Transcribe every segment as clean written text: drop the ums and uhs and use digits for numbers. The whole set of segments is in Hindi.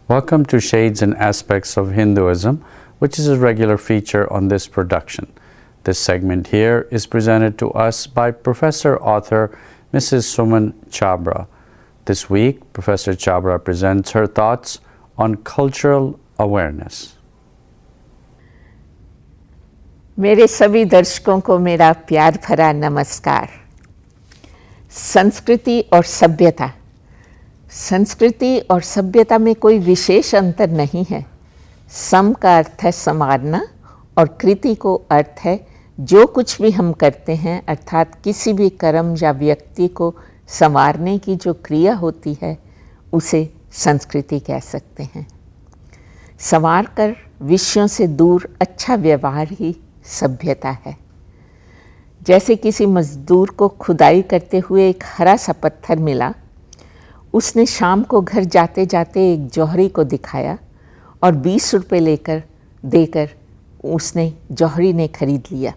Welcome to Shades and Aspects of Hinduism, which is a regular feature on this production. This segment here is presented to us by Professor Author Mrs. Suman Chhabra. This week, Professor Chhabra presents her thoughts on cultural awareness. मेरे सभी दर्शकों को मेरा प्यार भरा नमस्कार। संस्कृति और सभ्यता। संस्कृति और सभ्यता में कोई विशेष अंतर नहीं है। सम का अर्थ है संवारना और कृति को अर्थ है जो कुछ भी हम करते हैं, अर्थात किसी भी कर्म या व्यक्ति को संवारने की जो क्रिया होती है उसे संस्कृति कह सकते हैं। संवार कर विषयों से दूर अच्छा व्यवहार ही सभ्यता है। जैसे किसी मजदूर को खुदाई करते हुए एक हरा सा पत्थर मिला, उसने शाम को घर जाते जाते एक जौहरी को दिखाया और 20 रुपये देकर जौहरी ने खरीद लिया।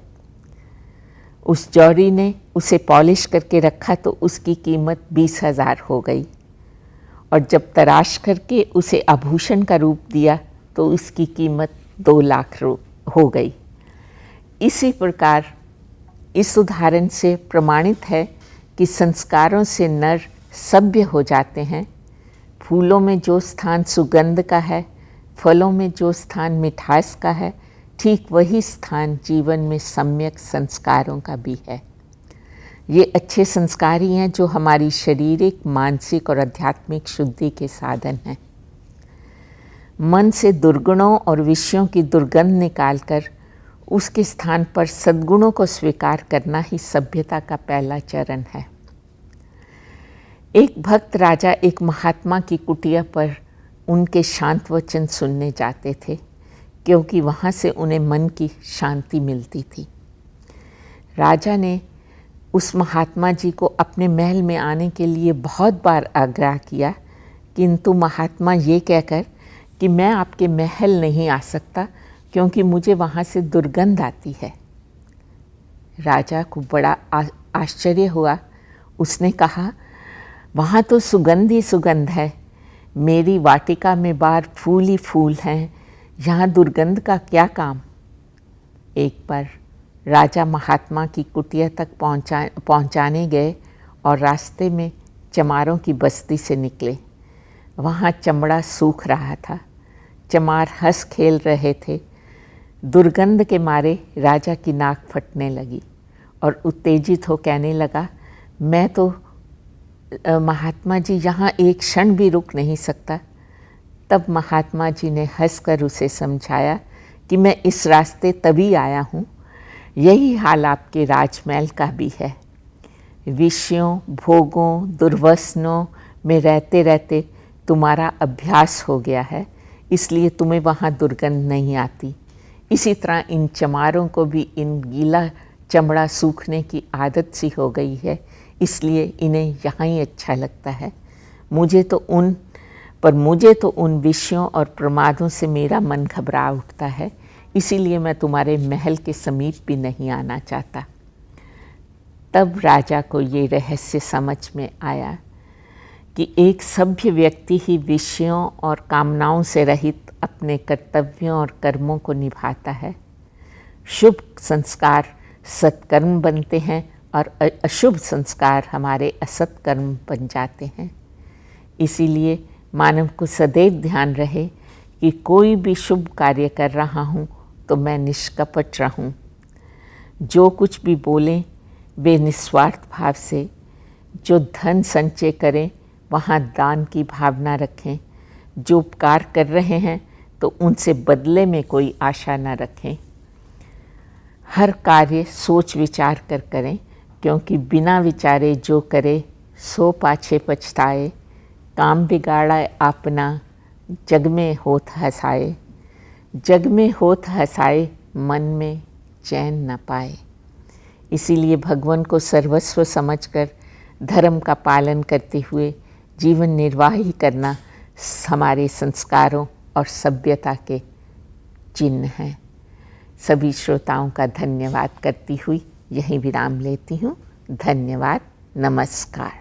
उस जौहरी ने उसे पॉलिश करके रखा तो उसकी कीमत 20,000 हो गई, और जब तराश करके उसे आभूषण का रूप दिया तो उसकी कीमत 2 लाख हो गई। इसी प्रकार इस उदाहरण से प्रमाणित है कि संस्कारों से नर सभ्य हो जाते हैं। फूलों में जो स्थान सुगंध का है, फलों में जो स्थान मिठास का है, ठीक वही स्थान जीवन में सम्यक संस्कारों का भी है। ये अच्छे संस्कार ही हैं जो हमारी शारीरिक, मानसिक और आध्यात्मिक शुद्धि के साधन हैं। मन से दुर्गुणों और विषयों की दुर्गंध निकालकर उसके स्थान पर सद्गुणों को स्वीकार करना ही सभ्यता का पहला चरण है। एक भक्त राजा एक महात्मा की कुटिया पर उनके शांत वचन सुनने जाते थे, क्योंकि वहाँ से उन्हें मन की शांति मिलती थी। राजा ने उस महात्मा जी को अपने महल में आने के लिए बहुत बार आग्रह किया, किंतु महात्मा ये कहकर कि मैं आपके महल नहीं आ सकता क्योंकि मुझे वहाँ से दुर्गंध आती है। राजा को बड़ा आश्चर्य हुआ। उसने कहा, वहाँ तो सुगंध ही सुगंध है। मेरी वाटिका में बाहर फूल ही फूल हैं, यहाँ दुर्गंध का क्या काम। एक बार राजा महात्मा की कुटिया तक पहुँचाने गए और रास्ते में चमारों की बस्ती से निकले। वहाँ चमड़ा सूख रहा था। चमार हंस खेल रहे थे। दुर्गंध के मारे राजा की नाक फटने लगी और उत्तेजित हो कहने लगा, मैं तो महात्मा जी यहाँ एक क्षण भी रुक नहीं सकता। तब महात्मा जी ने हंसकर उसे समझाया कि मैं इस रास्ते तभी आया हूँ, यही हाल आपके राजमहल का भी है। विषयों, भोगों, दुर्वसनों में रहते रहते तुम्हारा अभ्यास हो गया है, इसलिए तुम्हें वहाँ दुर्गंध नहीं आती। इसी तरह इन चमारों को भी इन गीला चमड़ा सूखने की आदत सी हो गई है, इसलिए इन्हें यहाँ ही अच्छा लगता है। मुझे तो उन विषयों और प्रमादों से मेरा मन घबरा उठता है, इसीलिए मैं तुम्हारे महल के समीप भी नहीं आना चाहता। तब राजा को ये रहस्य समझ में आया कि एक सभ्य व्यक्ति ही विषयों और कामनाओं से रहित अपने कर्तव्यों और कर्मों को निभाता है। शुभ संस्कार सत्कर्म बनते हैं और अशुभ संस्कार हमारे असत कर्म बन जाते हैं। इसीलिए मानव को सदैव ध्यान रहे कि कोई भी शुभ कार्य कर रहा हूँ तो मैं निष्कपट रहूँ। जो कुछ भी बोलें वे निस्वार्थ भाव से। जो धन संचय करें वहाँ दान की भावना रखें। जो उपकार कर रहे हैं तो उनसे बदले में कोई आशा न रखें। हर कार्य सोच विचार कर करें, क्योंकि बिना विचारे जो करे सो पाछे पछताए। काम बिगाड़ा अपना जग में होत हसाए। जग में होत हसाए, मन में चैन न पाए। इसीलिए भगवान को सर्वस्व समझकर धर्म का पालन करते हुए जीवन निर्वाह ही करना हमारे संस्कारों और सभ्यता के चिन्ह हैं। सभी श्रोताओं का धन्यवाद करती हुई यहीं विराम लेती हूँ। धन्यवाद, नमस्कार।